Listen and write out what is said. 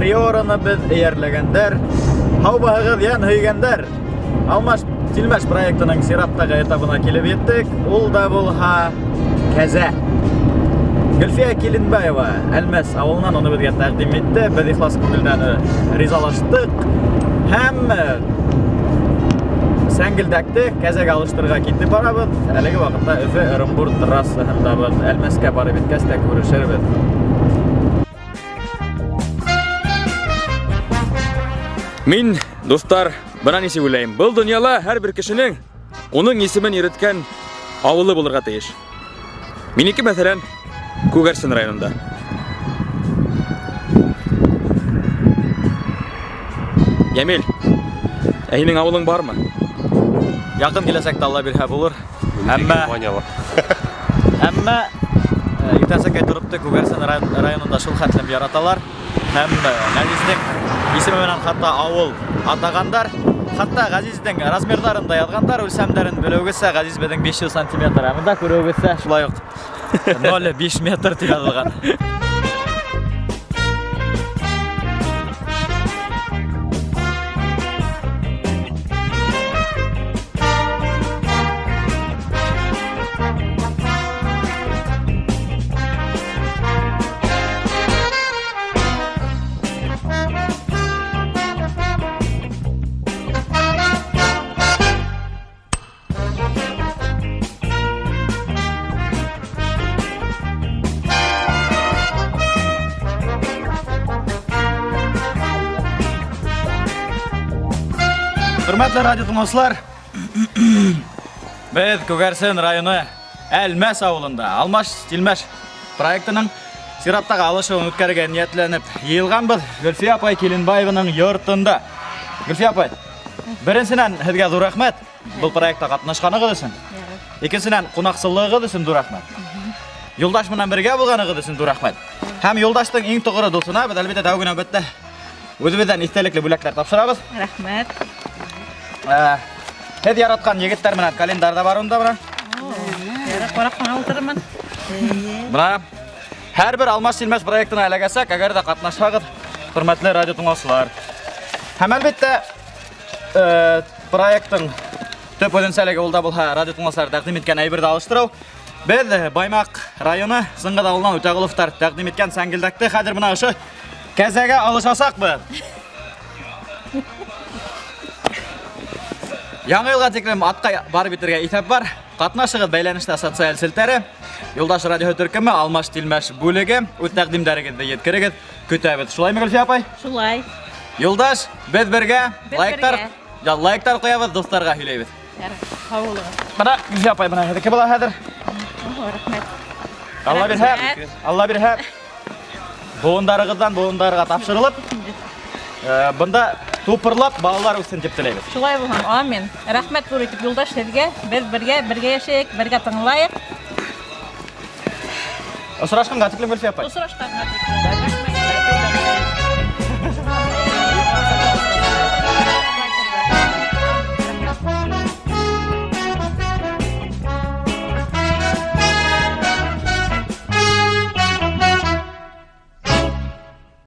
приораны біз эйерлегендер. Хау бағығыз ян хүйгендер. Алмаш Тилмәш проектының сираттағы этабына келіп еттік. Ол да болға кәзә. Гүлфия Келинбаева Әлмәс ауылынан оны бізге тәқдим етті. Біз ихлас көңілден ризалаштық. Һәм сәңгілдәкті кәзәге алыштырға кетті барабыз. Әлігі вақытта Өфе Ырымбур трассаһындабыз. Әлмәскә барып еткәстә күрешербез. Мин, достар, бына несе уйлайым. Бұл дөньяла һәр бер кешенең оның исемен йөрөткән авылы булырга тиеш. Минеке, мәсәлән, Күгәрсен районында. Ямил, һинең авылың бармы? Якын киләсәктә Алла бирһә булыр. Әмма иртәсәккә торыпты Күгәрсен районында шул хәтлем яраталар. Һәм Газиздең исеме менән хатта авыл атагандар. Хатта Газиздең размерларын да язгандар, үлсәмдәрен белүгесә Газиз безнең 500 см. Монда күрүгесә шулай ук 0,5 метр дип язылган. Hürmetli radyo dinləyicilər, biz Күгәрсен районы Әлмәс авылында Алмаш Тилмәш проектының сираттағы алышуын үткәргә ниятленеп йыелганбыз Гөлфия апай Келинбаеваның йортында. Гөлфия апай, беренчедән һезгә зур рәхмәт бұл проектта катнашканыгыз өчен. Икенчедән кунакчылыгыгыз өчен зур рәхмәт. Юлдаш менән бергә булганыгыз өчен зур рәхмәт. Һәм Юлдаштың иң тугры дусына без әлбәттә тәүге нәүбәттә үзебездән истәлекле бүләкләр тапшырабыз. Рәхмәт. Һез яраткан егеттәр менән календарда бар унда бара. Каракана утырмын. Бара. Һәрбер Алмаш Тилмәш проектына эләгәсәк, әгәр дә катнашсагыз, хөрмәтле радио тыңлаучылар. Һәм әлбәттә, проектның төп потенциалыгы ул да булһа, радио тыңлаучылар тәкъдим иткән әйберне алыштыру. Без Баймак районы Сыңгыд авылынан Үтәгыловтар тәкъдим иткән сәңгелдәкте хәзер менә ошо кәзәгә алышасакбы? Яңа елга тиклем атка барып итәргә итеп бар. Катнашыгыз бәйләнештә социаль селтәре. Юлдаш радио төркеме Алмаш Тилмәш бүлеге үз тәкъдимнәрегезне yetkерегез. Көтәбез. Шулаймы Гөлфия апай? Шулай. Юлдаш, без бергә лайктар куябыз, достарга һөйләйбез. Һаулыгы. Менә Гөлфия апай менә һәдәке була хәзер. Рәхмәт. Алла бирһә. Буындарыгыздан буындарга тапшырылып, бында тупырлап балалар үсен дип теләйбез. Шулай булһын. Амин. Рәхмәт зур итеп Юлдаш һезгә. Без бергә яшәйек, бергә тыңлайык. Осрашканга тиклем Гөлфия апай. Осрашканга тиклем.